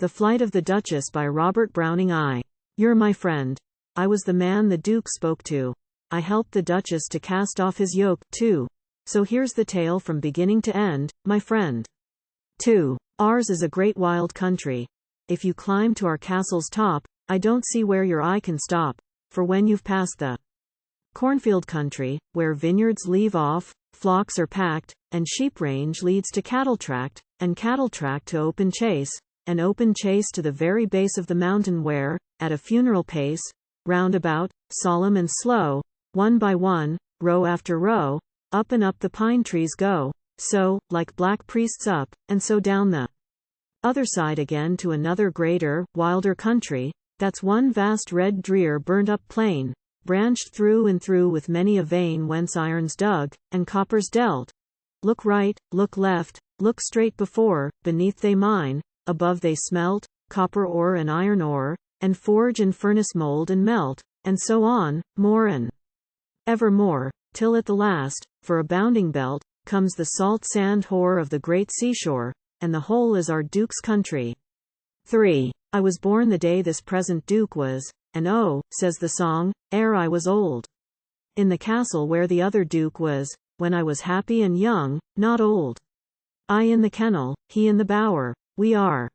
The Flight of the Duchess by Robert Browning. You're my friend. I was the man the Duke spoke to. I helped the Duchess to cast off his yoke, too. So here's the tale from beginning to end, my friend. 2. Ours is a great wild country. If you climb to our castle's top, I don't see where your eye can stop, for when you've passed the cornfield country, where vineyards leave off, flocks are packed, and sheep range leads to cattle-tract, and cattle-tract to open chase, and open chase to the very base of the mountain where, at a funeral pace, round about, solemn and slow, one by one, row after row, up and up the pine trees go, so, like black priests up, and so down the other side again to another greater, wilder country, that's one vast red drear burned-up plain, branched through and through with many a vein whence iron's dug, and coppers dealt. Look right, look left, look straight before, beneath they mine, above they smelt, copper ore and iron ore, and forge and furnace mold and melt, and so on, more and ever more, till at the last, for a bounding belt, comes the salt sand hoar of the great seashore, and the whole is our Duke's country. 3. I was born the day this present Duke was, and oh, says the song, ere I was old. In the castle where the other Duke was, when I was happy and young, not old. I in the kennel, he in the bower, we are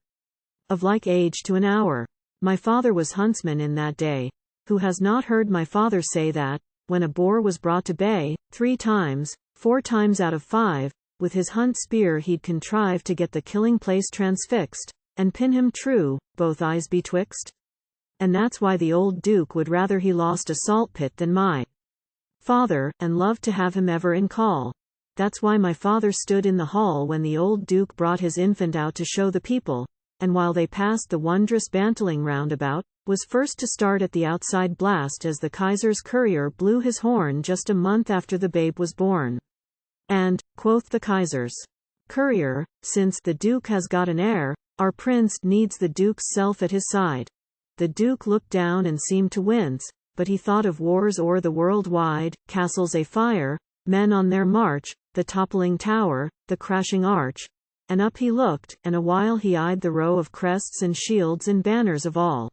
of like age to an hour. My father was huntsman in that day. Who has not heard my father say that, when a boar was brought to bay, 3 times, 4 times out of 5, with his hunt spear he'd contrive to get the killing place transfixed, and pin him true, both eyes betwixt? And that's why the old Duke would rather he lost a salt pit than my father, and loved to have him ever in call. That's why my father stood in the hall when the old Duke brought his infant out to show the people, and while they passed the wondrous bantling roundabout, was first to start at the outside blast as the Kaiser's courier blew his horn just a month after the babe was born. And, quoth the Kaiser's courier, since the Duke has got an heir, our prince needs the Duke's self at his side. The Duke looked down and seemed to wince, but he thought of wars o'er the world wide, castles afire, men on their march, the toppling tower, the crashing arch, and up he looked, and awhile he eyed the row of crests and shields and banners of all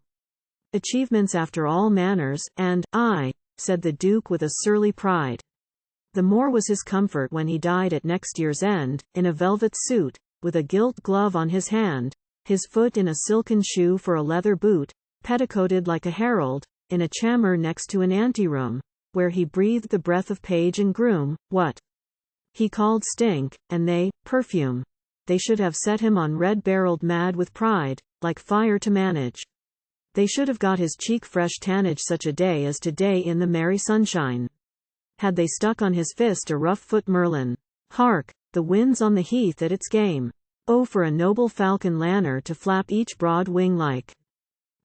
achievements after all manners, and, "I," said the Duke with a surly pride. The more was his comfort when he died at next year's end, in a velvet suit, with a gilt glove on his hand, his foot in a silken shoe for a leather boot, petticoated like a herald, in a chamber next to an anteroom, where he breathed the breath of page and groom, what he called stink, and they, perfume. They should have set him on red-barreled mad with pride, like fire to manage. They should have got his cheek fresh tannage such a day as today in the merry sunshine. Had they stuck on his fist a rough-foot merlin. Hark, the wind's on the heath at its game. Oh, for a noble falcon lanner to flap each broad wing like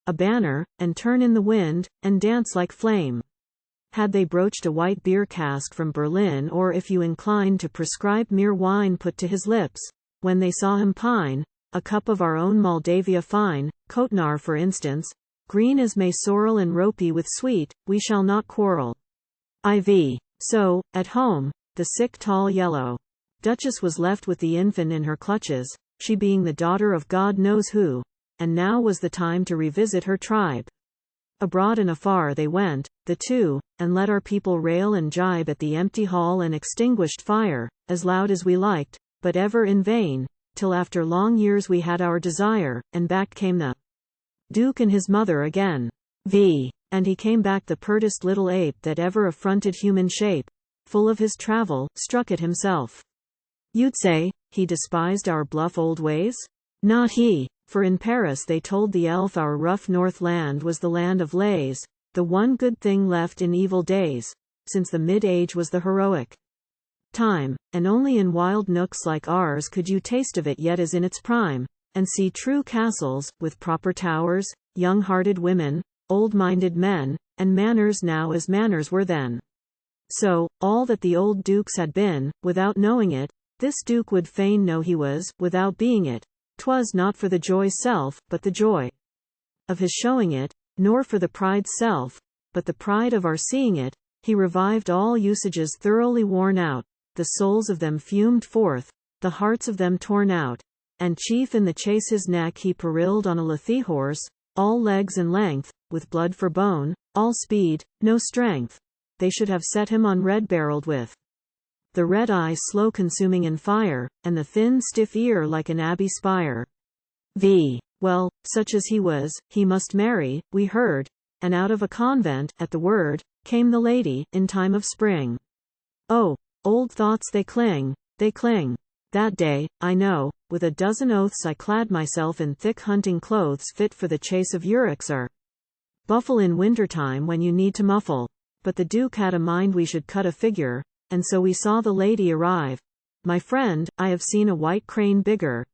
a banner, and turn in the wind, and dance like flame. Had they broached a white beer cask from Berlin, or if you incline to prescribe mere wine put to his lips, when they saw him pine, a cup of our own Moldavia fine, Kotnar for instance, green as May sorrel and ropey with sweet, we shall not quarrel. IV. So, at home, the sick tall yellow Duchess was left with the infant in her clutches, she being the daughter of God knows who, and now was the time to revisit her tribe. Abroad and afar they went, the two, and let our people rail and jibe at the empty hall and extinguished fire, as loud as we liked, but ever in vain, till after long years we had our desire, and back came the Duke and his mother again. And he came back the pertest little ape that ever affronted human shape, full of his travel, struck it himself. You'd say, he despised our bluff old ways? Not he, for in Paris they told the elf our rough north land was the land of lays, the one good thing left in evil days, since the mid-age was the heroic time, and only in wild nooks like ours could you taste of it yet as in its prime, and see true castles, with proper towers, young-hearted women, old-minded men, and manners now as manners were then. So, all that the old dukes had been, without knowing it, this Duke would fain know he was, without being it. 'Twas not for the joy's self, but the joy of his showing it, nor for the pride's self, but the pride of our seeing it. He revived all usages thoroughly worn out, the souls of them fumed forth, the hearts of them torn out, and chief in the chase his neck he periled on a Lethe horse, all legs and length, with blood for bone, all speed, no strength. They should have set him on red-barreled with the red eye slow consuming in fire, and the thin stiff ear like an abbey spire. Well, such as he was, he must marry, we heard, and out of a convent, at the word, came the lady, in time of spring. Oh, old thoughts they cling. That day, I know, with a dozen oaths I clad myself in thick hunting clothes fit for the chase of Euryx or buffle in wintertime when you need to muffle. But the Duke had a mind we should cut a figure, and so we saw the lady arrive. My friend, I have seen a white crane bigger.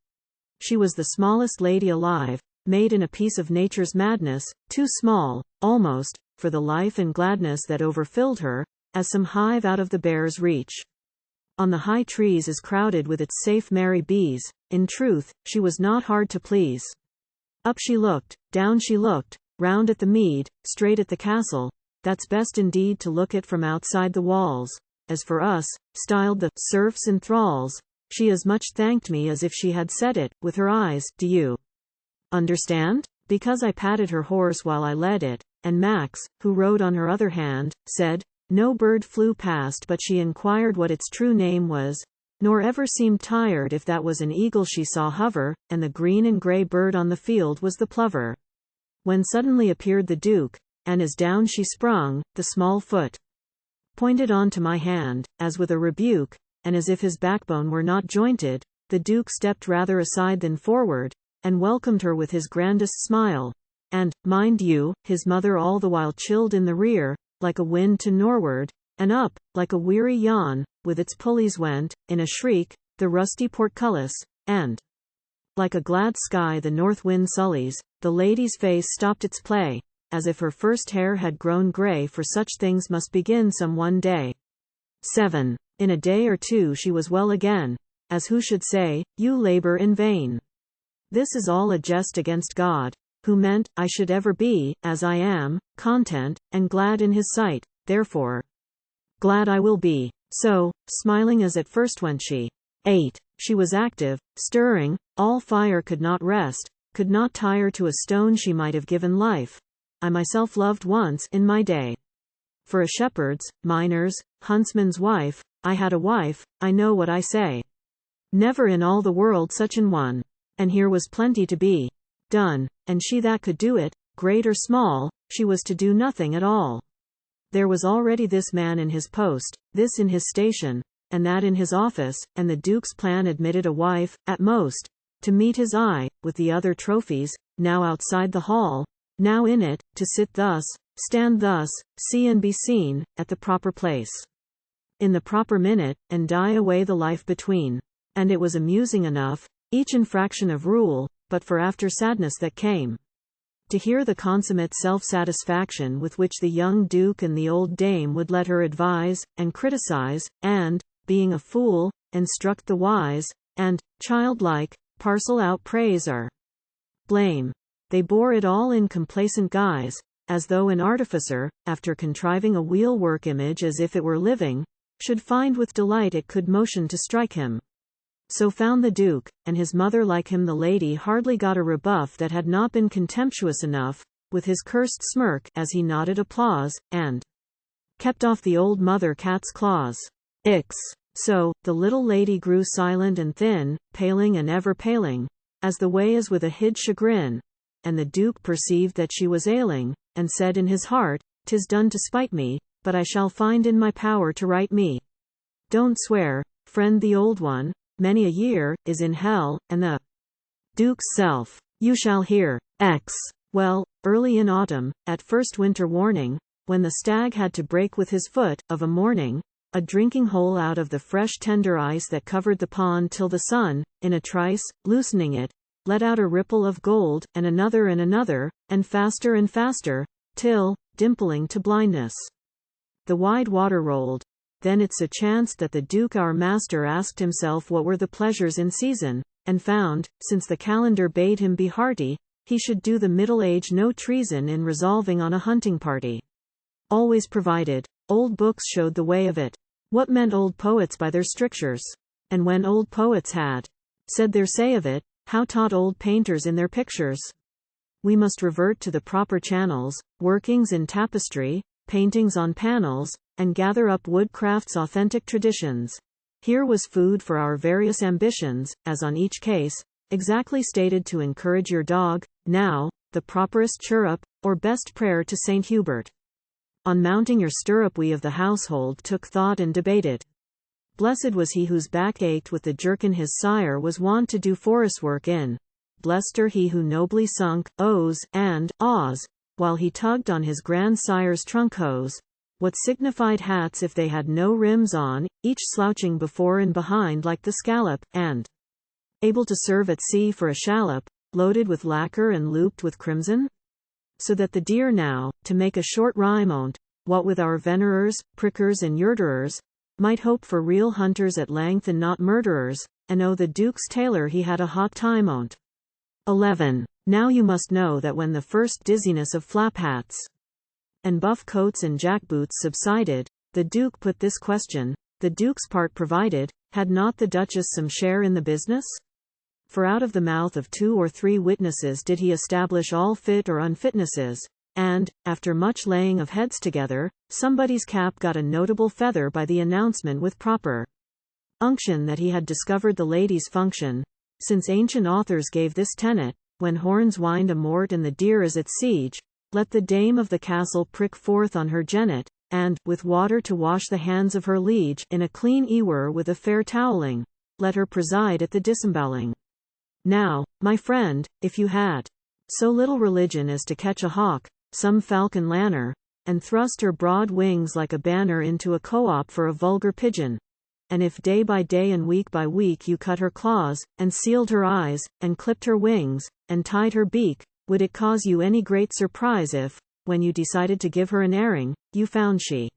She was the smallest lady alive, made in a piece of nature's madness, too small, almost, for the life and gladness that overfilled her, as some hive out of the bear's reach. On the high trees is crowded with its safe merry bees. In truth, she was not hard to please. Up she looked, down she looked, round at the mead, straight at the castle. That's best indeed to look at from outside the walls. As for us, styled the serfs and thralls, she as much thanked me as if she had said it, with her eyes. Do you understand? Because I patted her horse while I led it, and Max, who rode on her other hand, said, no bird flew past but she inquired what its true name was, nor ever seemed tired if that was an eagle she saw hover, and the green and grey bird on the field was the plover. When suddenly appeared the Duke, and as down she sprung, the small foot pointed on to my hand, as with a rebuke, and as if his backbone were not jointed, the Duke stepped rather aside than forward, and welcomed her with his grandest smile, and, mind you, his mother all the while chilled in the rear, like a wind to norward, and up, like a weary yawn, with its pulleys went, in a shriek, the rusty portcullis, and like a glad sky the north wind sullies, the lady's face stopped its play, as if her first hair had grown grey, for such things must begin some one day. 7. In a day or two she was well again, as who should say, you labour in vain. This is all a jest against God, who meant, I should ever be, as I am, content, and glad in his sight, therefore glad I will be. So, smiling as at first when she 8. She was active, stirring, all fire, could not rest, could not tire, to a stone she might have given life. I myself loved once, in my day. For a shepherd's, miner's, huntsman's wife, I had a wife, I know what I say. Never in all the world such an one. And here was plenty to be done, and she that could do it, great or small, she was to do nothing at all. There was already this man in his post, this in his station, and that in his office, and the Duke's plan admitted a wife, at most, to meet his eye, with the other trophies, now outside the hall, now in it, to sit thus, stand thus, see and be seen, at the proper place, in the proper minute, and die away the life between. And it was amusing enough, each infraction of rule, but for after sadness that came, to hear the consummate self-satisfaction with which the young Duke and the old dame would let her advise, and criticize, and, being a fool, instruct the wise, and, childlike, parcel out praise or blame. They bore it all in complacent guise, as though an artificer, after contriving a wheel-work image as if it were living, should find with delight it could motion to strike him. So found the Duke, and his mother like him. The lady hardly got a rebuff that had not been contemptuous enough, with his cursed smirk, as he nodded applause, and kept off the old mother cat's claws. So, the little lady grew silent and thin, paling and ever paling, as the way is with a hid chagrin, and the Duke perceived that she was ailing, and said in his heart, 'Tis done to spite me, but I shall find in my power to right me. Don't swear, friend. The old one, many a year, is in hell, and the Duke's self, you shall hear. Well, early in autumn, at first winter warning, when the stag had to break with his foot, of a morning, a drinking hole out of the fresh tender ice that covered the pond, till the sun, in a trice, loosening it, let out a ripple of gold, and another, and faster, till, dimpling to blindness, the wide water rolled. Then it so chanced that the Duke our master asked himself what were the pleasures in season, and found, since the calendar bade him be hearty, he should do the middle age no treason in resolving on a hunting party. Always provided, old books showed the way of it. What meant old poets by their strictures? And when old poets had said their say of it, how taught old painters in their pictures. We must revert to the proper channels, workings in tapestry, paintings on panels, and gather up woodcraft's authentic traditions. Here was food for our various ambitions, as on each case, exactly stated to encourage your dog, now, the properest chirrup, or best prayer to St. Hubert. On mounting your stirrup we of the household took thought and debated. Blessed was he whose back ached with the jerkin his sire was wont to do forest work in. Blessed he who nobly sunk O's and ahs, while he tugged on his grandsire's trunk hose. What signified hats if they had no rims on, each slouching before and behind like the scallop, and able to serve at sea for a shallop, loaded with lacquer and looped with crimson? So that the deer now, to make a short rhyme on't, what with our venerers, prickers and yurderers, might hope for real hunters at length and not murderers, and the Duke's tailor he had a hot time on't. 11. Now you must know that when the first dizziness of flap hats and buff coats and jackboots subsided, the Duke put this question, the Duke's part provided, had not the Duchess some share in the business? For out of the mouth of 2 or 3 witnesses did he establish all fit or unfitnesses, and, after much laying of heads together, somebody's cap got a notable feather by the announcement with proper unction that he had discovered the lady's function, since ancient authors gave this tenet, when horns wind a mort and the deer is at siege, let the dame of the castle prick forth on her jennet, and, with water to wash the hands of her liege, in a clean ewer with a fair toweling, let her preside at the disemboweling. Now, my friend, if you had so little religion as to catch a hawk, some falcon lanner, and thrust her broad wings like a banner into a co-op for a vulgar pigeon, and if day by day and week by week you cut her claws, and sealed her eyes, and clipped her wings, and tied her beak, would it cause you any great surprise if, when you decided to give her an airing, you found she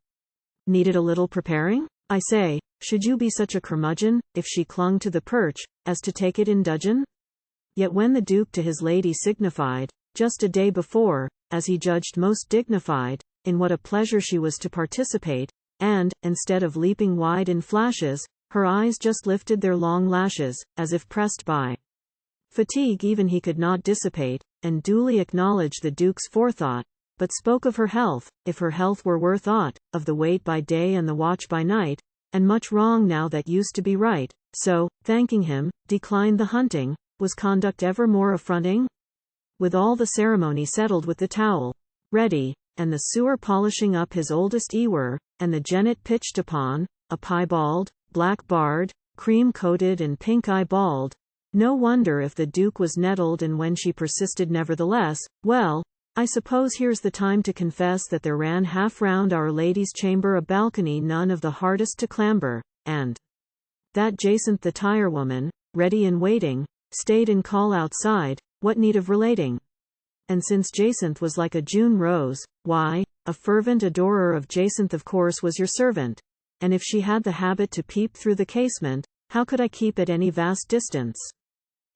needed a little preparing? I say, should you be such a curmudgeon, if she clung to the perch, as to take it in dudgeon? Yet when the Duke to his lady signified, just a day before, as he judged most dignified, in what a pleasure she was to participate, and, instead of leaping wide in flashes, her eyes just lifted their long lashes, as if pressed by fatigue even he could not dissipate, and duly acknowledged the Duke's forethought, but spoke of her health, if her health were worth aught, of the wait by day and the watch by night, and much wrong now that used to be right, so, thanking him, declined the hunting. Was conduct ever more affronting? With all the ceremony settled with the towel ready, and the sewer polishing up his oldest ewer, and the jennet pitched upon, a piebald, black-barred, cream-coated and pink-eyeballed, no wonder if the Duke was nettled, and when she persisted nevertheless, well, I suppose here's the time to confess that there ran half round Our Lady's chamber a balcony none of the hardest to clamber, and that Jacynth the tirewoman, ready in waiting, stayed in call outside, what need of relating? And since Jacynth was like a June rose, why, a fervent adorer of Jacynth of course was your servant, and if she had the habit to peep through the casement, how could I keep at any vast distance?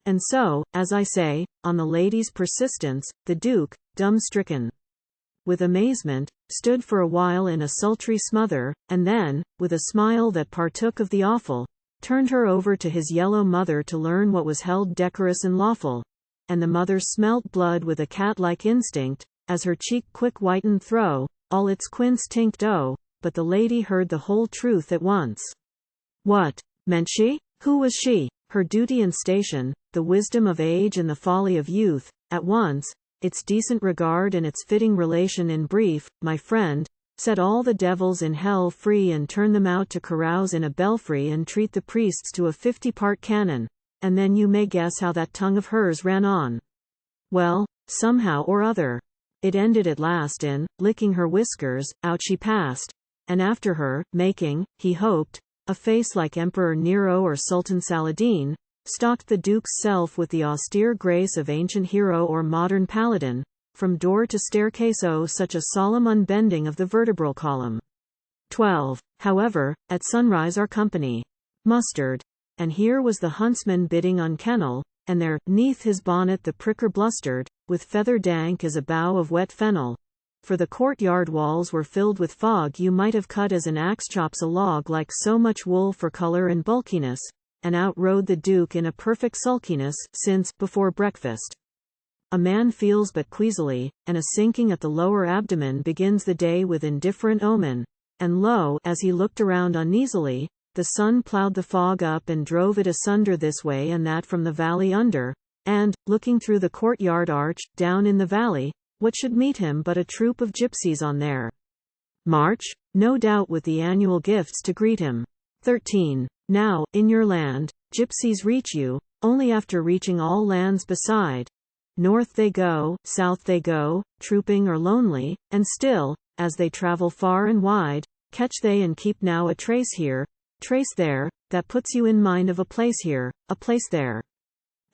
And so, as I say, on the lady's persistence, the Duke, dumb-stricken with amazement, stood for a while in a sultry smother, and then, with a smile that partook of the awful, turned her over to his yellow mother to learn what was held decorous and lawful, and the mother smelt blood with a cat-like instinct, as her cheek quick whitened through, all its quince tinct but the lady heard the whole truth at once. What meant she? Who was she? Her duty and station, the wisdom of age and the folly of youth, at once, its decent regard and its fitting relation in brief, my friend, set all the devils in hell free and turn them out to carouse in a belfry and treat the priests to a 50-part canon, and then you may guess how that tongue of hers ran on. Well, somehow or other, it ended at last in, licking her whiskers, out she passed, and after her, making, he hoped, a face like Emperor Nero or Sultan Saladin, stalked the Duke's self with the austere grace of ancient hero or modern paladin, from door to staircase such a solemn unbending of the vertebral column. 12. However, at sunrise our company mustered, and here was the huntsman bidding on kennel, and there, 'neath his bonnet the pricker blustered, with feather dank as a bough of wet fennel, for the courtyard walls were filled with fog you might have cut as an axe chops a log like so much wool for color and bulkiness, and outrode the Duke in a perfect sulkiness, since, before breakfast, a man feels but queasily, and a sinking at the lower abdomen begins the day with indifferent omen. And lo, as he looked around uneasily, the sun ploughed the fog up and drove it asunder this way and that from the valley under, and, looking through the courtyard arch, down in the valley, what should meet him but a troop of gypsies on their march, no doubt with the annual gifts to greet him. 13. Now, in your land, gypsies reach you, only after reaching all lands beside. North they go, south they go, trooping or lonely, and still, as they travel far and wide, catch they and keep now a trace here, trace there, that puts you in mind of a place here, a place there.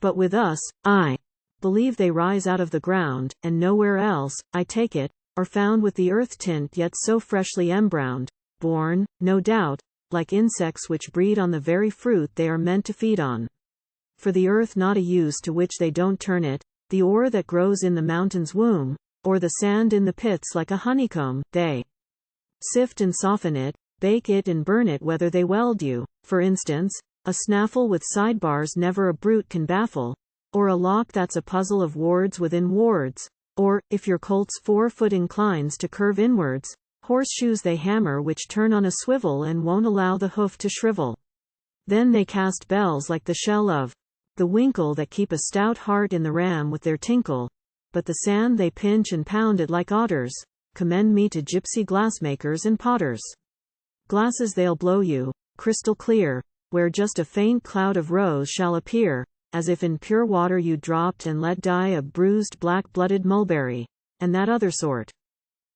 But with us, I believe they rise out of the ground, and nowhere else, I take it, are found with the earth tint yet so freshly embrowned, born, no doubt, like insects which breed on the very fruit they are meant to feed on. For the earth not a use to which they don't turn it, the ore that grows in the mountain's womb, or the sand in the pits like a honeycomb, they sift and soften it, bake it and burn it whether they weld you. For instance, a snaffle with sidebars never a brute can baffle, or a lock that's a puzzle of wards within wards, or, if your colt's 4-foot inclines to curve inwards, horseshoes they hammer which turn on a swivel and won't allow the hoof to shrivel. Then they cast bells like the shell of the winkle that keep a stout heart in the ram with their tinkle, but the sand they pinch and pound it like otters. Commend me to gypsy glassmakers and potters. Glasses they'll blow you, crystal clear, where just a faint cloud of rose shall appear, as if in pure water you dropped and let die a bruised black-blooded mulberry, and that other sort.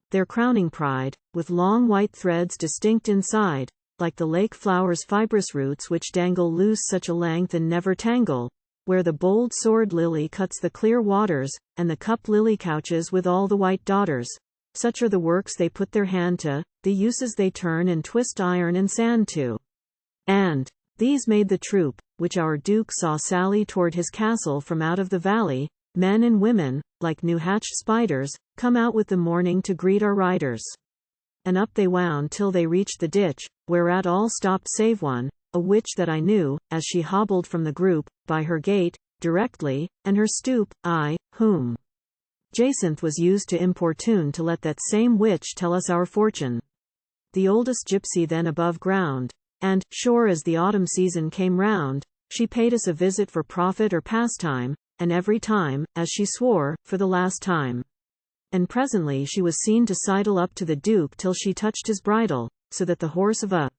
Their crowning pride, with long white threads distinct inside, like the lake flower's fibrous roots which dangle loose such a length and never tangle, where the bold sword lily cuts the clear waters, and the cup lily couches with all the white daughters. Such are the works they put their hand to, the uses they turn and twist iron and sand to. And these made the troop, which our Duke saw sally toward his castle from out of the valley, men and women, like new-hatched spiders, come out with the morning to greet our riders. And up they wound till they reached the ditch, whereat all stopped save one, a witch that I knew, as she hobbled from the group, by her gait, directly, and her stoop, whom Jacinth was used to importune to let that same witch tell us our fortune. The oldest gypsy then above ground, and, sure as the autumn season came round, she paid us a visit for profit or pastime, and every time, as she swore, for the last time. And presently she was seen to sidle up to the Duke till she touched his bridle, so that the horse of a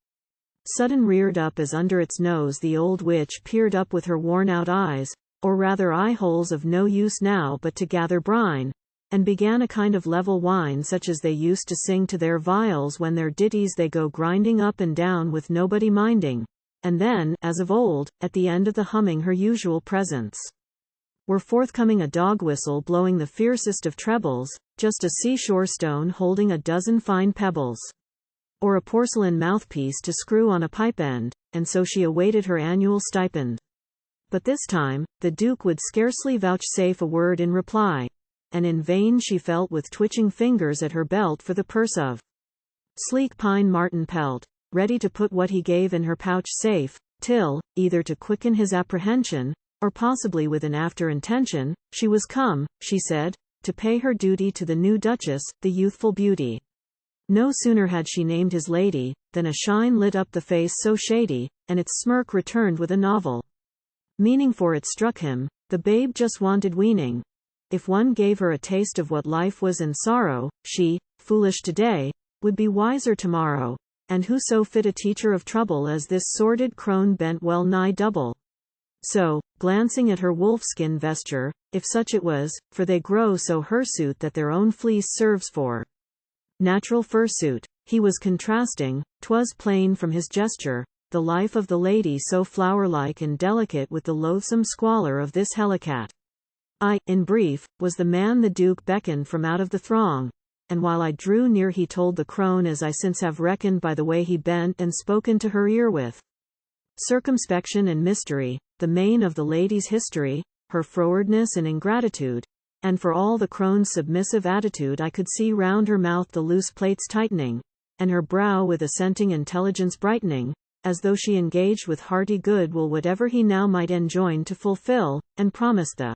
sudden reared up as under its nose the old witch peered up with her worn-out eyes, or rather eye-holes of no use now but to gather brine, and began a kind of level whine such as they used to sing to their viols when their ditties they go grinding up and down with nobody minding, and then, as of old, at the end of the humming her usual presents, were forthcoming a dog whistle blowing the fiercest of trebles, just a seashore stone holding a dozen fine pebbles, or a porcelain mouthpiece to screw on a pipe end, and so she awaited her annual stipend. But this time, the Duke would scarcely vouchsafe a word in reply, and in vain she felt with twitching fingers at her belt for the purse of sleek pine marten pelt, ready to put what he gave in her pouch safe, till, either to quicken his apprehension, or possibly with an after intention, she was come, she said, to pay her duty to the new Duchess, the youthful beauty. No sooner had she named his lady, than a shine lit up the face so shady, and its smirk returned with a novel meaning, for it struck him, the babe just wanted weaning. If one gave her a taste of what life was and sorrow, she, foolish today, would be wiser tomorrow, and who so fit a teacher of trouble as this sordid crone bent well nigh double? So, glancing at her wolfskin vesture, if such it was, for they grow so hirsute that their own fleece serves for natural fursuit, he was contrasting, 'twas plain from his gesture, the life of the lady so flower-like and delicate with the loathsome squalor of this hellicat. I, in brief, was the man the Duke beckoned from out of the throng, and while I drew near he told the crone as I since have reckoned by the way he bent and spoke into her ear with circumspection and mystery, the main of the lady's history, her frowardness and ingratitude, and for all the crone's submissive attitude I could see round her mouth the loose plaits tightening, and her brow with assenting intelligence brightening, as though she engaged with hearty good will whatever he now might enjoin to fulfill, and promised the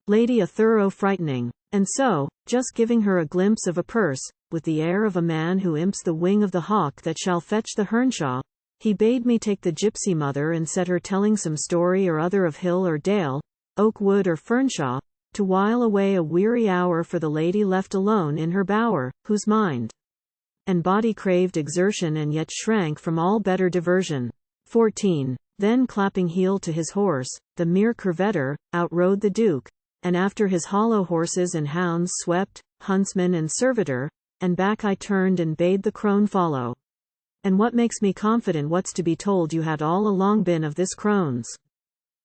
lady a thorough frightening. And so, just giving her a glimpse of a purse, with the air of a man who imps the wing of the hawk that shall fetch the hernshaw, he bade me take the gypsy mother and set her telling some story or other of hill or dale, oak wood or fernshaw, to while away a weary hour for the lady left alone in her bower, whose mind and body craved exertion and yet shrank from all better diversion. 14. Then clapping heel to his horse, the mere curvetter, outrode the Duke, and after his hollow horses and hounds swept, huntsman and servitor, and back I turned and bade the crone follow. And what makes me confident what's to be told you had all along been of this crone's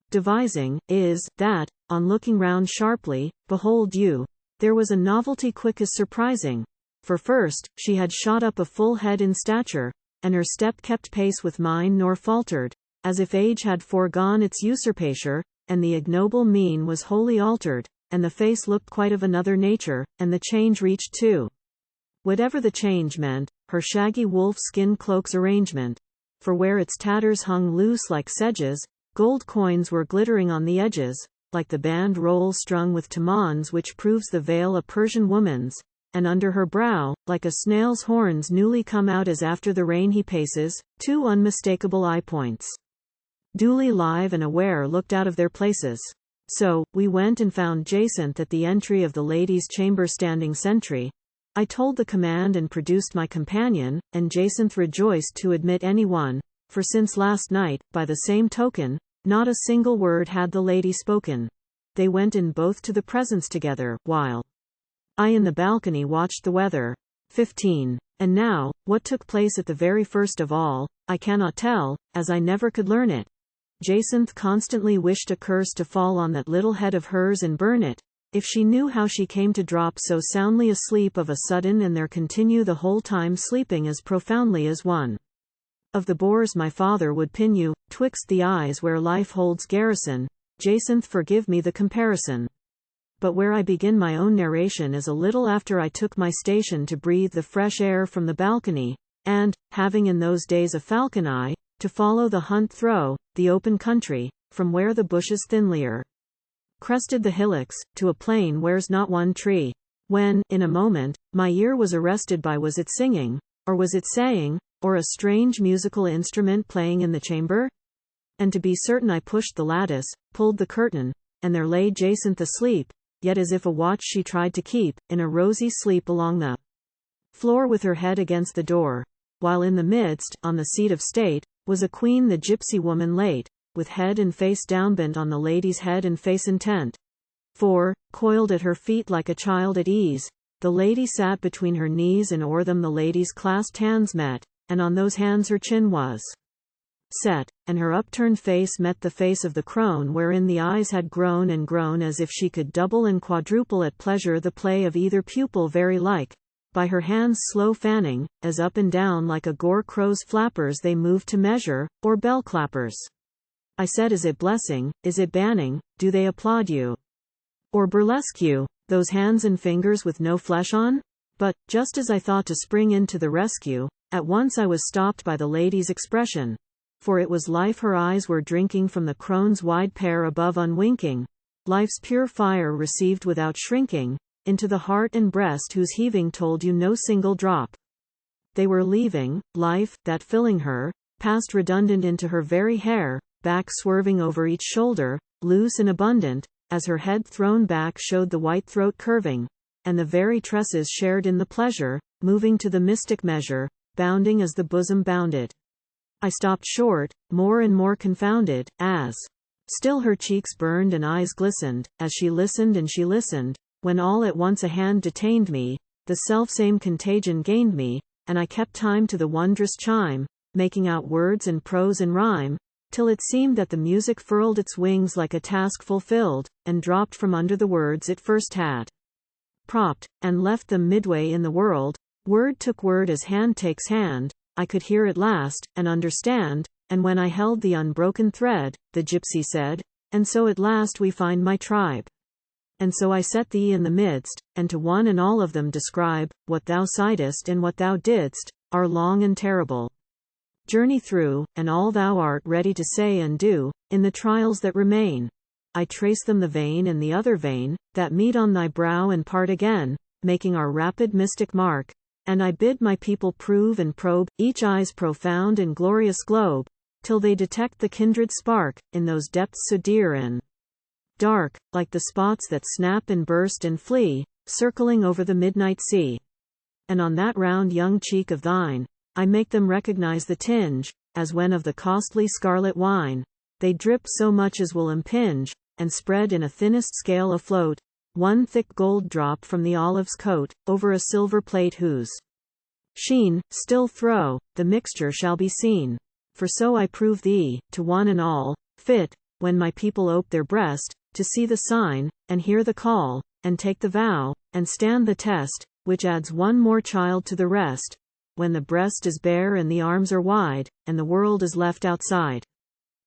devising, is, that, on looking round sharply, behold you, there was a novelty quick as surprising. For first, she had shot up a full head in stature, and her step kept pace with mine nor faltered, as if age had foregone its usurpature, and the ignoble mien was wholly altered, and the face looked quite of another nature, and the change reached too. Whatever the change meant, her shaggy wolf skin cloak's arrangement, for where its tatters hung loose like sedges, gold coins were glittering on the edges, like the band roll strung with tamans which proves the veil a Persian woman's, and under her brow, like a snail's horns newly come out as after the rain he paces, two unmistakable eye points, duly live and aware, looked out of their places. So, we went and found Jacinth at the entry of the lady's chamber standing sentry. I told the command and produced my companion, and Jacinth rejoiced to admit any one, for since last night, by the same token, not a single word had the lady spoken. They went in both to the presence together, while I in the balcony watched the weather. 15. And now, what took place at the very first of all, I cannot tell, as I never could learn it. Jacinth constantly wished a curse to fall on that little head of hers and burn it, if she knew how she came to drop so soundly asleep of a sudden and there continue the whole time sleeping as profoundly as one of the boars my father would pin you, twixt the eyes where life holds garrison. Jacinth, forgive me the comparison. But where I begin my own narration is a little after I took my station to breathe the fresh air from the balcony, and, having in those days a falcon eye, to follow the hunt through the open country, from where the bushes thinlier crested the hillocks, to a plain where's not one tree, when, in a moment, my ear was arrested by was it singing, or was it saying, or a strange musical instrument playing in the chamber? And to be certain I pushed the lattice, pulled the curtain, and there lay Jacinth asleep, yet as if a watch she tried to keep, in a rosy sleep along the floor with her head against the door, while in the midst, on the seat of state, was a queen the gypsy woman late, with head and face downbent on the lady's head and face intent. For, coiled at her feet like a child at ease, the lady sat between her knees, and o'er them the lady's clasped hands met, and on those hands her chin was set, and her upturned face met the face of the crone, wherein the eyes had grown and grown as if she could double and quadruple at pleasure the play of either pupil very like, by her hands slow fanning, as up and down like a gore crow's flappers they moved to measure, or bell clappers. I said, is it blessing, is it banning, do they applaud you? Or burlesque you, those hands and fingers with no flesh on? But, just as I thought to spring in to the rescue, at once I was stopped by the lady's expression. For it was life her eyes were drinking from the crone's wide pair above unwinking, life's pure fire received without shrinking, into the heart and breast whose heaving told you no single drop. They were leaving, life, that filling her, passed redundant into her very hair, back swerving over each shoulder, loose and abundant, as her head thrown back showed the white throat curving, and the very tresses shared in the pleasure, moving to the mystic measure, bounding as the bosom bounded. I stopped short, more and more confounded, as still her cheeks burned and eyes glistened, as she listened and she listened, when all at once a hand detained me, the selfsame contagion gained me, and I kept time to the wondrous chime, making out words and prose and rhyme, till it seemed that the music furled its wings like a task fulfilled, and dropped from under the words it first had propped, and left them midway in the world. Word took word as hand takes hand, I could hear at last, and understand, and when I held the unbroken thread, the gypsy said, and so at last we find my tribe. And so I set thee in the midst, and to one and all of them describe, what thou sightest and what thou didst, are long and terrible. journey through, and all thou art ready to say and do, in the trials that remain. I trace them the vein and the other vein, that meet on thy brow and part again, making our rapid mystic mark, and I bid my people prove and probe, each eye's profound and glorious globe, till they detect the kindred spark, in those depths so dear and dark, like the spots that snap and burst and flee, circling over the midnight sea. And on that round young cheek of thine, I make them recognize the tinge, as when of the costly scarlet wine, they drip so much as will impinge, and spread in a thinnest scale afloat, one thick gold drop from the olive's coat, over a silver plate whose sheen, still through, the mixture shall be seen. For so I prove thee, to one and all, fit, when my people ope their breast, to see the sign, and hear the call, and take the vow, and stand the test, which adds one more child to the rest, when the breast is bare and the arms are wide, and the world is left outside.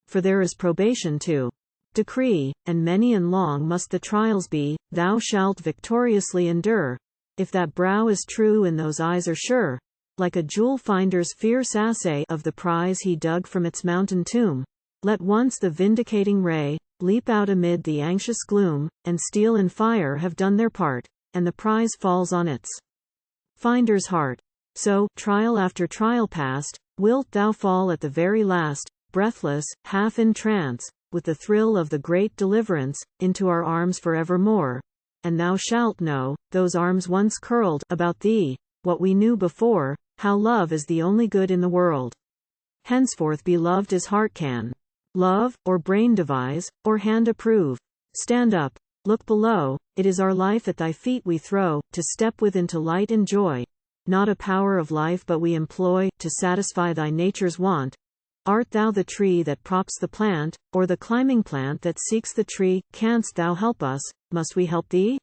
For there is probation to decree, and many and long must the trials be, thou shalt victoriously endure, if that brow is true and those eyes are sure, like a jewel finder's fierce assay of the prize he dug from its mountain tomb. Let once the vindicating ray leap out amid the anxious gloom, and steel and fire have done their part, and the prize falls on its finder's heart. So, trial after trial past, wilt thou fall at the very last, breathless, half in trance, with the thrill of the great deliverance, into our arms forevermore. And thou shalt know, those arms once curled about thee, what we knew before, how love is the only good in the world. Henceforth be loved as heart can love, or brain devise, or hand approve. Stand up, look below, it is our life at thy feet we throw, to step with into light and joy. Not a power of life but we employ, to satisfy thy nature's want. Art thou the tree that props the plant, or the climbing plant that seeks the tree? Canst thou help us, must we help thee?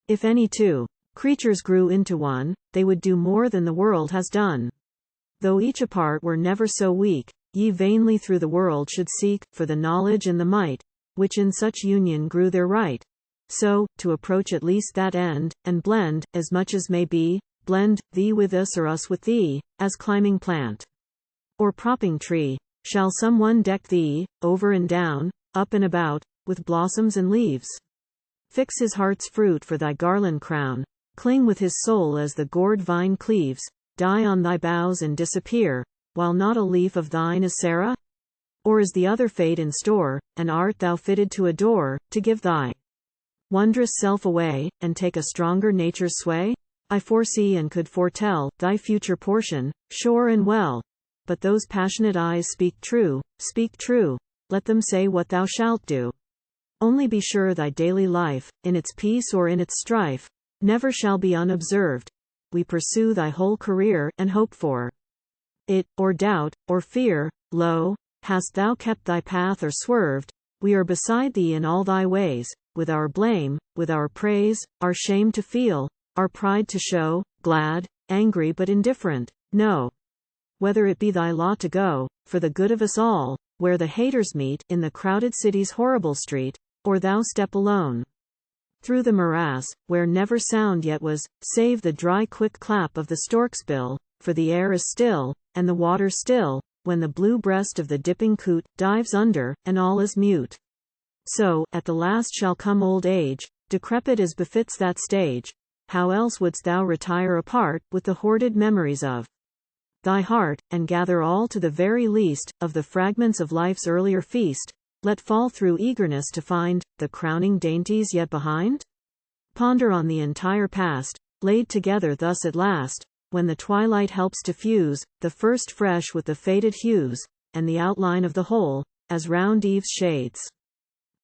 If any two creatures grew into one, they would do more than the world has done. Though each apart were never so weak, ye vainly through the world should seek, for the knowledge and the might, which in such union grew their right. So, to approach at least that end, and blend, as much as may be, blend, thee with us or us with thee, as climbing plant or propping tree, shall some one deck thee, over and down, up and about, with blossoms and leaves. Fix his heart's fruit for thy garland crown, cling with his soul as the gourd vine cleaves, die on thy boughs and disappear, while not a leaf of thine is Sarah? Or is the other fate in store, and art thou fitted to adore, to give thy wondrous self away, and take a stronger nature's sway? I foresee and could foretell thy future portion, sure and well. But those passionate eyes speak true, let them say what thou shalt do. Only be sure thy daily life, in its peace or in its strife, never shall be unobserved. We pursue thy whole career, and hope for it, or doubt, or fear. Lo, hast thou kept thy path or swerved, we are beside thee in all thy ways, with our blame, with our praise, our shame to feel, our pride to show, glad, angry but indifferent. No. Whether it be thy law to go, for the good of us all, where the haters meet, in the crowded city's horrible street, or thou step alone through the morass, where never sound yet was, save the dry quick clap of the stork's bill, for the air is still, and the water still, when the blue breast of the dipping coot dives under, and all is mute. So, at the last shall come old age, decrepit as befits that stage. How else wouldst thou retire apart, with the hoarded memories of thy heart, and gather all to the very least, of the fragments of life's earlier feast, let fall through eagerness to find, the crowning dainties yet behind? Ponder on the entire past, laid together thus at last, when the twilight helps to fuse, the first fresh with the faded hues, and the outline of the whole, as round eve's shades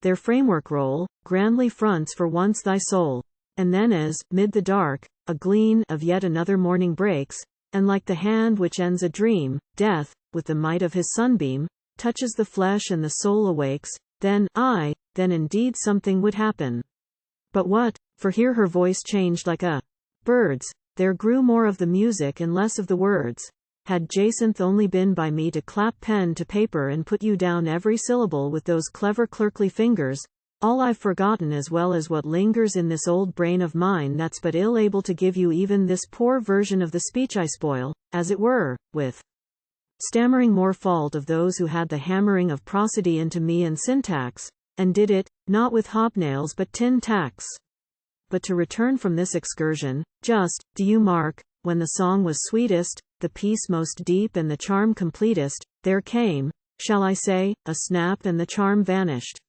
their framework roll, grandly fronts for once thy soul. And then as, mid the dark, a gleam of yet another morning breaks, and like the hand which ends a dream, death, with the might of his sunbeam, touches the flesh and the soul awakes, then indeed something would happen. But what? For here her voice changed like a bird's, there grew more of the music and less of the words. Had Jacinth only been by me to clap pen to paper and put you down every syllable with those clever clerkly fingers, all I've forgotten as well as what lingers in this old brain of mine that's but ill able to give you even this poor version of the speech I spoil, as it were, with stammering more fault of those who had the hammering of prosody into me and syntax, and did it, not with hobnails but tin tacks. But to return from this excursion, just, do you mark, when the song was sweetest, the peace most deep and the charm completest, there came, shall I say, a snap and the charm vanished.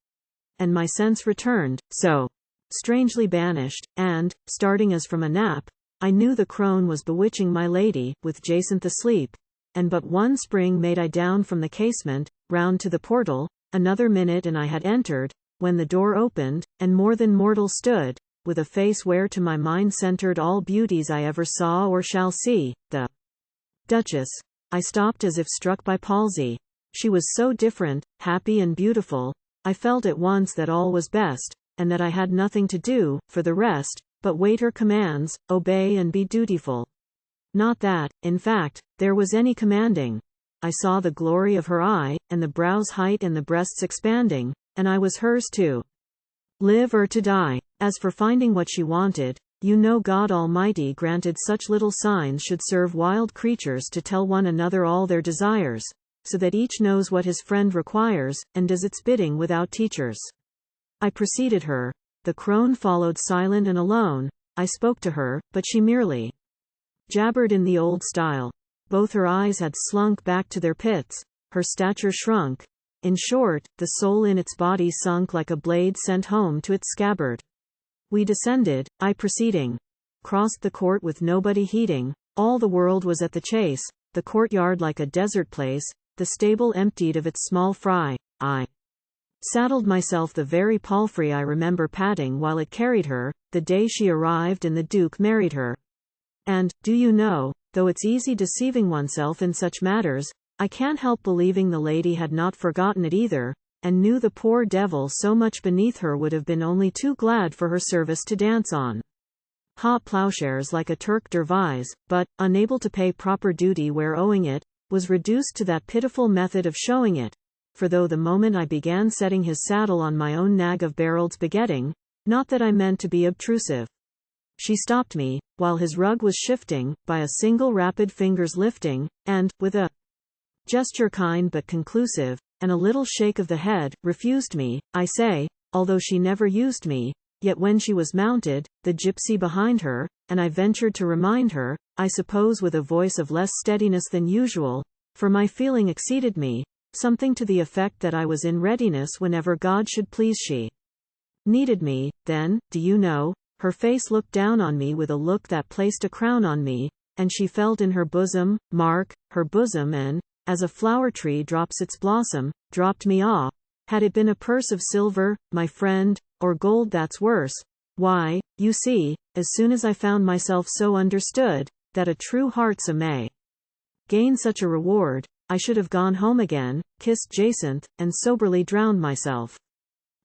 And my sense returned, so strangely banished, and, starting as from a nap, I knew the crone was bewitching my lady, with Jacinth asleep, and but one spring made I down from the casement, round to the portal, another minute and I had entered, when the door opened, and more than mortal stood, with a face where to my mind centered all beauties I ever saw or shall see, the Duchess. I stopped as if struck by palsy. She was so different, happy and beautiful, I felt at once that all was best, and that I had nothing to do, for the rest, but wait her commands, obey and be dutiful. Not that, in fact, there was any commanding. I saw the glory of her eye, and the brow's height and the breast's expanding, and I was hers to live or to die. As for finding what she wanted, you know God Almighty granted such little signs should serve wild creatures to tell one another all their desires, so that each knows what his friend requires, and does its bidding without teachers. I preceded her. The crone followed silent and alone. I spoke to her, but she merely jabbered in the old style. Both her eyes had slunk back to their pits, her stature shrunk. In short, the soul in its body sunk like a blade sent home to its scabbard. We descended, I preceding. Crossed the court with nobody heeding. All the world was at the chase, the courtyard like a desert place, the stable emptied of its small fry. I saddled myself the very palfrey I remember patting while it carried her, the day she arrived and the Duke married her. And, do you know, though it's easy deceiving oneself in such matters, I can't help believing the lady had not forgotten it either, and knew the poor devil so much beneath her would have been only too glad for her service to dance on hot plowshares like a Turk dervise, but, unable to pay proper duty where owing it, was reduced to that pitiful method of showing it. For though the moment I began setting his saddle on my own nag of Berold's begetting, not that I meant to be obtrusive, she stopped me, while his rug was shifting, by a single rapid finger's lifting, and, with a gesture kind but conclusive, and a little shake of the head, refused me, I say, although she never used me, yet when she was mounted, the gypsy behind her, and I ventured to remind her, I suppose with a voice of less steadiness than usual, for my feeling exceeded me, something to the effect that I was in readiness whenever God should please she needed me, then, do you know, her face looked down on me with a look that placed a crown on me, and she felt in her bosom, mark, her bosom and, as a flower tree drops its blossom, dropped me off. Had it been a purse of silver, my friend, or gold that's worse, why, you see, as soon as I found myself so understood, that a true heartsa may gain such a reward, I should have gone home again, kissed Jacinth, and soberly drowned myself.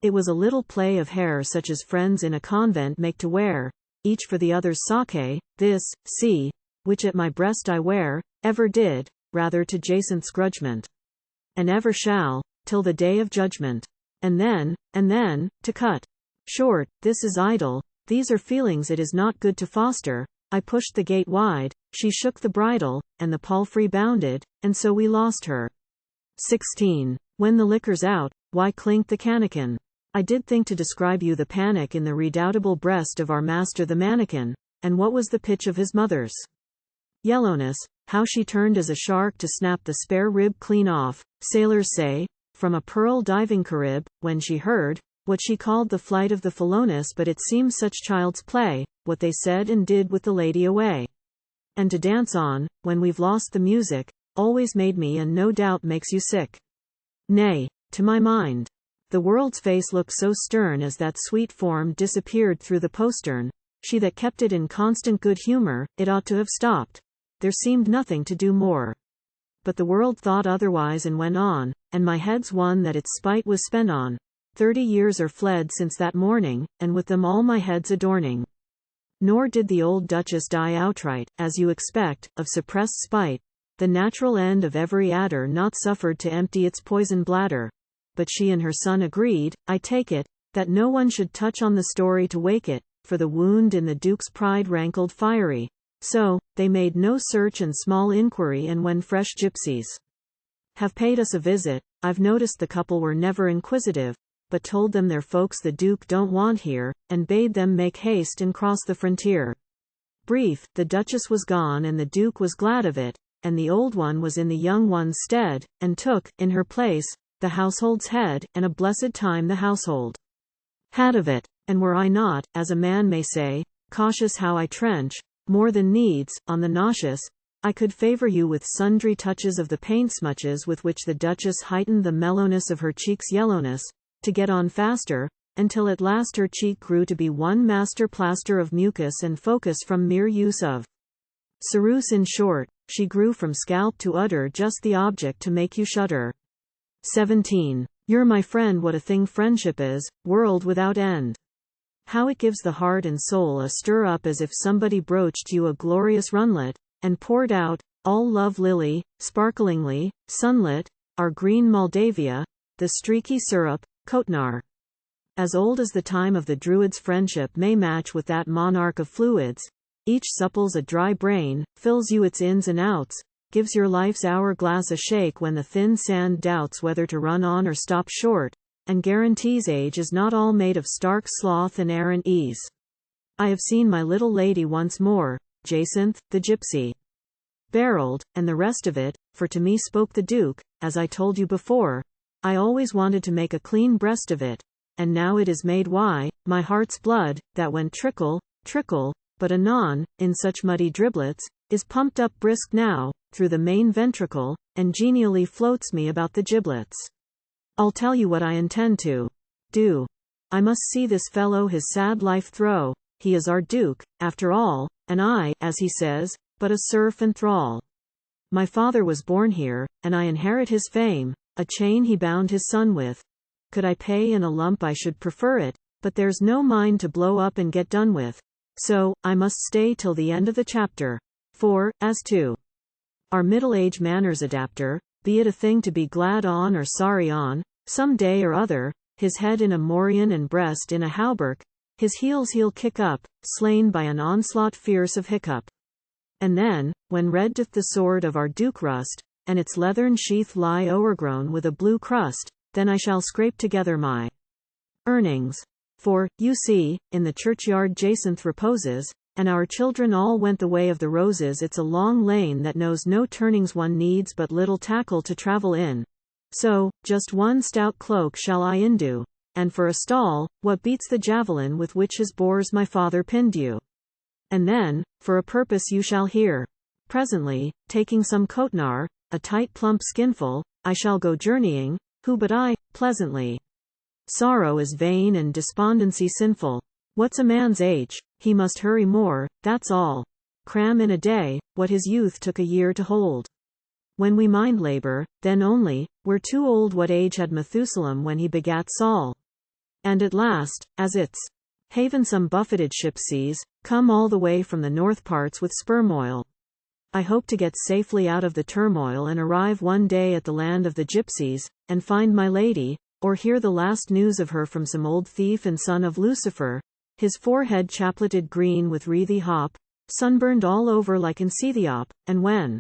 It was a little play of hair such as friends in a convent make to wear, each for the other's sake, this, see, which at my breast I wear, ever did, rather to Jacinth's grudgment. And ever shall, till the day of judgment. And then, to cut short, this is idle, these are feelings it is not good to foster. I pushed the gate wide, she shook the bridle, and the palfrey bounded, and so we lost her. 16. When the liquor's out, why clinked the cannikin? I did think to describe you the panic in the redoubtable breast of our master the mannikin, and what was the pitch of his mother's yellowness, how she turned as a shark to snap the spare rib clean off, sailors say, from a pearl diving carib, when she heard what she called the flight of the Felonus, but it seems such child's play, what they said and did with the lady away. And to dance on, when we've lost the music, always made me and no doubt makes you sick. Nay, to my mind, the world's face looked so stern as that sweet form disappeared through the postern, she that kept it in constant good humor, it ought to have stopped. There seemed nothing to do more. But the world thought otherwise and went on, and my head's one that its spite was spent on. 30 years are fled since that morning, and with them all my head's adorning. Nor did the old Duchess die outright, as you expect, of suppressed spite, the natural end of every adder not suffered to empty its poison bladder. But she and her son agreed, I take it, that no one should touch on the story to wake it, for the wound in the Duke's pride rankled fiery. So, they made no search and small inquiry, and when fresh gypsies have paid us a visit. I've noticed the couple were never inquisitive, but told them their folks the Duke don't want here, and bade them make haste and cross the frontier. Brief, the Duchess was gone and the Duke was glad of it, and the old one was in the young one's stead, and took, in her place, the household's head, and a blessed time the household had of it. And were I not, as a man may say, cautious how I trench, more than needs, on the nauseous, I could favor you with sundry touches of the paint smudges with which the Duchess heightened the mellowness of her cheek's yellowness, to get on faster, until at last her cheek grew to be one master plaster of mucus and focus from mere use of ceruse. In short, she grew from scalp to udder just the object to make you shudder. 17. You're my friend. What a thing friendship is, world without end. How it gives the heart and soul a stir up, as if somebody broached you a glorious runlet, and poured out, all love lily, sparklingly, sunlit, our green Moldavia, the streaky syrup, Kotnar. As old as the time of the Druids, friendship may match with that monarch of fluids. Each supples a dry brain, fills you its ins and outs, gives your life's hourglass a shake when the thin sand doubts whether to run on or stop short, and guarantees age is not all made of stark sloth and arrant ease. I have seen my little lady once more, Jacinth, the gypsy, barreled, and the rest of it, for to me spoke the Duke, as I told you before. I always wanted to make a clean breast of it, and now it is made. Why, my heart's blood, that went trickle, trickle, but anon, in such muddy driblets, is pumped up brisk now, through the main ventricle, and genially floats me about the giblets. I'll tell you what I intend to do. I must see this fellow his sad life through. He is our Duke, after all, and I, as he says, but a serf and thrall. My father was born here, and I inherit his fame, a chain he bound his son with. Could I pay in a lump I should prefer it, but there's no mind to blow up and get done with. So, I must stay till the end of the chapter. For, as to our middle-age manners adapter, be it a thing to be glad on or sorry on, some day or other, his head in a morion and breast in a hauberk, his heels he'll kick up, slain by an onslaught fierce of hiccup. And then, when red doth the sword of our Duke rust, and its leathern sheath lie o'ergrown with a blue crust, then I shall scrape together my earnings. For, you see, in the churchyard Jacinth reposes, and our children all went the way of the roses. It's a long lane that knows no turnings, one needs but little tackle to travel in. So, just one stout cloak shall I indue, and for a stall, what beats the javelin with which his boars my father pinned you? And then, for a purpose you shall hear. Presently, taking some Kotnar, a tight plump skinful, I shall go journeying, who but I, pleasantly. Sorrow is vain and despondency sinful. What's a man's age? He must hurry more, that's all. Cram in a day, what his youth took a year to hold. When we mind labor, then only, we're too old. What age had Methusalem when he begat Saul? And at last, as its haven some buffeted ship sees, come all the way from the north parts with spermoil. I hope to get safely out of the turmoil and arrive one day at the land of the gypsies, and find my lady, or hear the last news of her from some old thief and son of Lucifer, his forehead chapleted green with wreathy hop, sunburned all over like Enceithiop, and when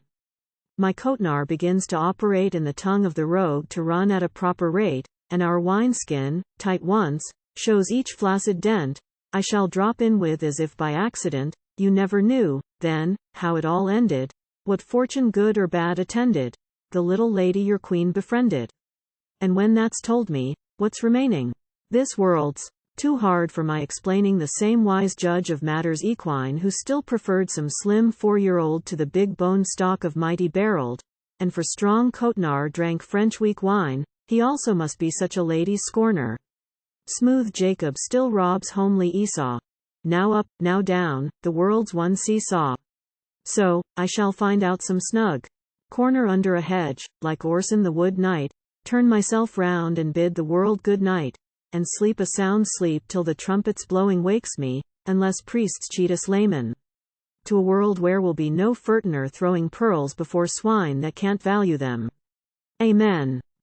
my Kotnar begins to operate in the tongue of the rogue to run at a proper rate, and our wineskin, tight once, shows each flaccid dent, I shall drop in with as if by accident. You never knew, then, how it all ended, what fortune good or bad attended, the little lady your queen befriended. And when that's told me, what's remaining? This world's too hard for my explaining. The same wise judge of matters equine who still preferred some slim 4-year-old to the big-boned stock of mighty barreled, and for strong Kotnar drank French weak wine, he also must be such a lady's scorner. Smooth Jacob still robs homely Esau. Now up, now down, the world's one seesaw. So, I shall find out some snug corner under a hedge, like Orson the wood knight, turn myself round and bid the world good night, and sleep a sound sleep till the trumpet's blowing wakes me, unless priests cheat us laymen. To a world where will be no furtiner throwing pearls before swine that can't value them. Amen.